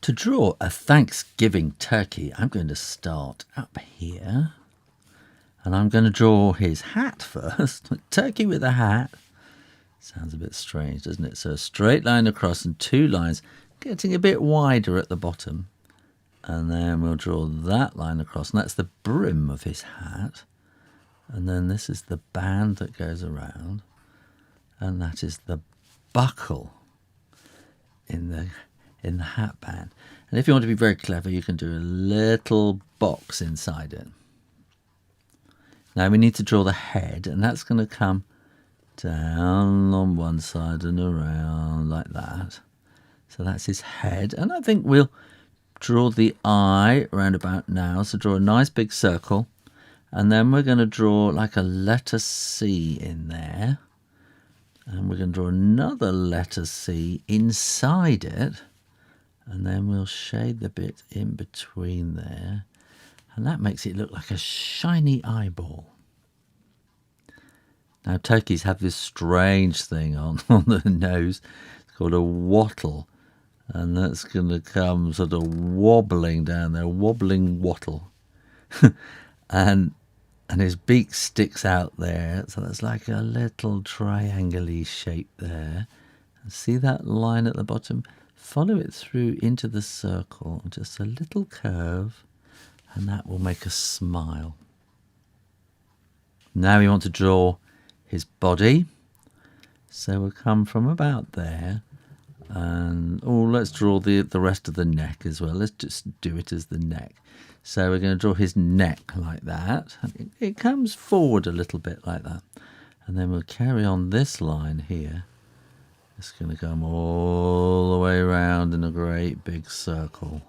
To draw a Thanksgiving turkey, I'm going to start up here. And I'm going to draw his hat first. Turkey with a hat. Sounds a bit strange, doesn't it? So a straight line across and two lines, getting a bit wider at the bottom. And then we'll draw that line across. And that's the brim of his hat. And then this is the band that goes around. And that is the buckle in the hat band. And if you want to be very clever, you can do a little box inside it. Now we need to draw the head, and that's going to come down on one side and around like that. So that's his head. And I think we'll draw the eye around about now. So draw a nice big circle. And then we're going to draw like a letter C in there. And we're going to draw another letter C inside it. And then we'll shade the bit in between there. And that makes it look like a shiny eyeball. Now, turkeys have this strange thing on the nose. It's called a wattle. And that's going to come sort of wobbling down there, wobbling wattle. and his beak sticks out there. So that's like a little triangle-y shape there. And see that line at the bottom? Follow it through into the circle. Just a little curve. And that will make a smile. Now we want to draw his body. So we'll come from about there. And let's draw the rest of the neck as well. Let's just do it as the neck. So we're going to draw his neck like that. And it comes forward a little bit like that. And then we'll carry on this line here. It's going to come all the way around in a great big circle.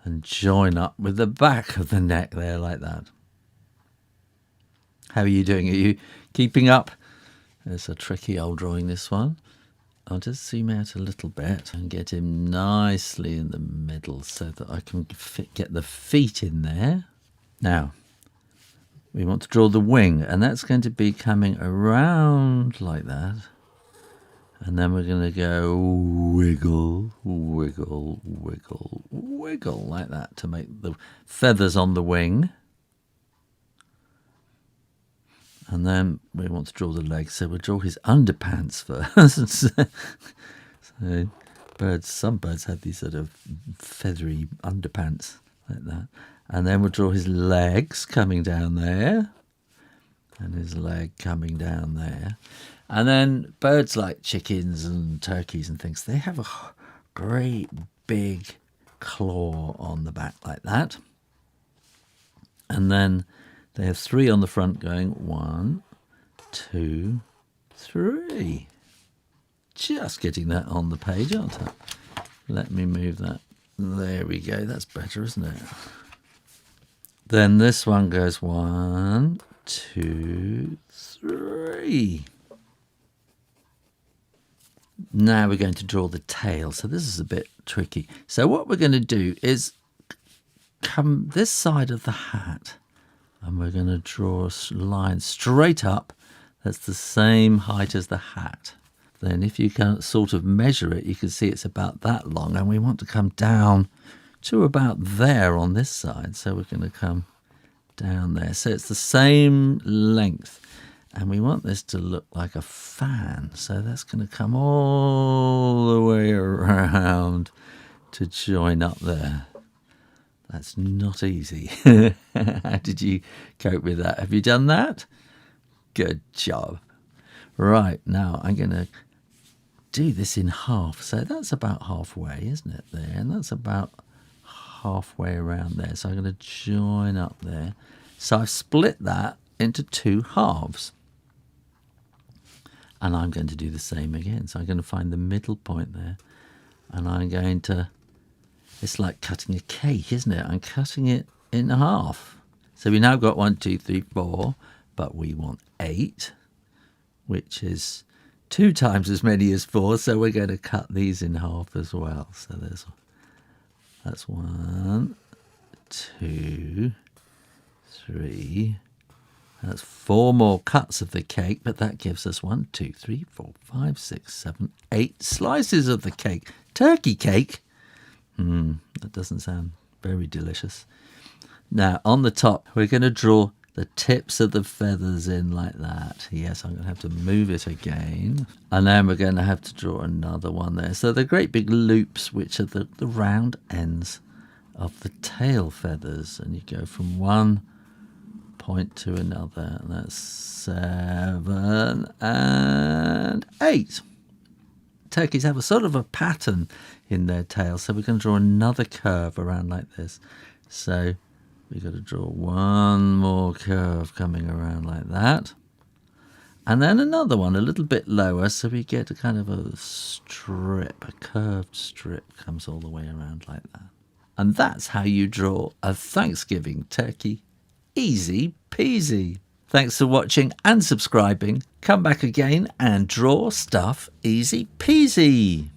And join up with the back of the neck there like that. How are you doing? Are you keeping up? It's a tricky old drawing, this one. I'll just zoom out a little bit and get him nicely in the middle so that I can get the feet in there. Now, we want to draw the wing, and that's going to be coming around like that. And then we're going to go wiggle, wiggle, wiggle, wiggle like that to make the feathers on the wing. And then we want to draw the legs, so we'll draw his underpants first. So some birds have these sort of feathery underpants like that. And then we'll draw his legs coming down there. And his leg coming down there. And then birds like chickens and turkeys and things, they have a great big claw on the back like that. And then they have three on the front going 1, 2, 3. Just getting that on the page, aren't I? Let me move that. There we go. That's better, isn't it? Then this one goes 1, 2, 3. Now we're going to draw the tail. So this is a bit tricky. So what we're going to do is come this side of the hat. And we're going to draw a line straight up that's the same height as the hat. Then if you can sort of measure it, you can see it's about that long. And we want to come down to about there on this side. So we're going to come down there. So it's the same length. And we want this to look like a fan. So that's going to come all the way around to join up there. That's not easy. How did you cope with that? Have you done that? Good job. Right, now I'm going to do this in half. So that's about halfway, isn't it, there? And that's about halfway around there. So I'm going to join up there. So I've split that into 2 halves. And I'm going to do the same again. So I'm going to find the middle point there. And I'm going to... It's like cutting a cake, isn't it? I'm cutting it in half. So we now got 1, 2, 3, 4, but we want 8, which is 2 times as many as 4. So we're going to cut these in half as well. So that's 1, 2, 3. That's 4 more cuts of the cake, but that gives us 1, 2, 3, 4, 5, 6, 7, 8 slices of the cake. Turkey cake. That doesn't sound very delicious. Now, on the top, we're going to draw the tips of the feathers in like that. Yes, I'm going to have to move it again. And then we're going to have to draw another one there. So the great big loops, which are the round ends of the tail feathers. And you go from one point to another. And that's 7 and 8. Turkeys have a sort of a pattern in their tail, so we're going to draw another curve around like this. So we've got to draw one more curve coming around like that, and then another one a little bit lower, so we get a kind of a strip, a curved strip comes all the way around like that. And that's how you draw a Thanksgiving turkey. Easy peasy. Thanks for watching and subscribing. Come back again and draw stuff easy peasy.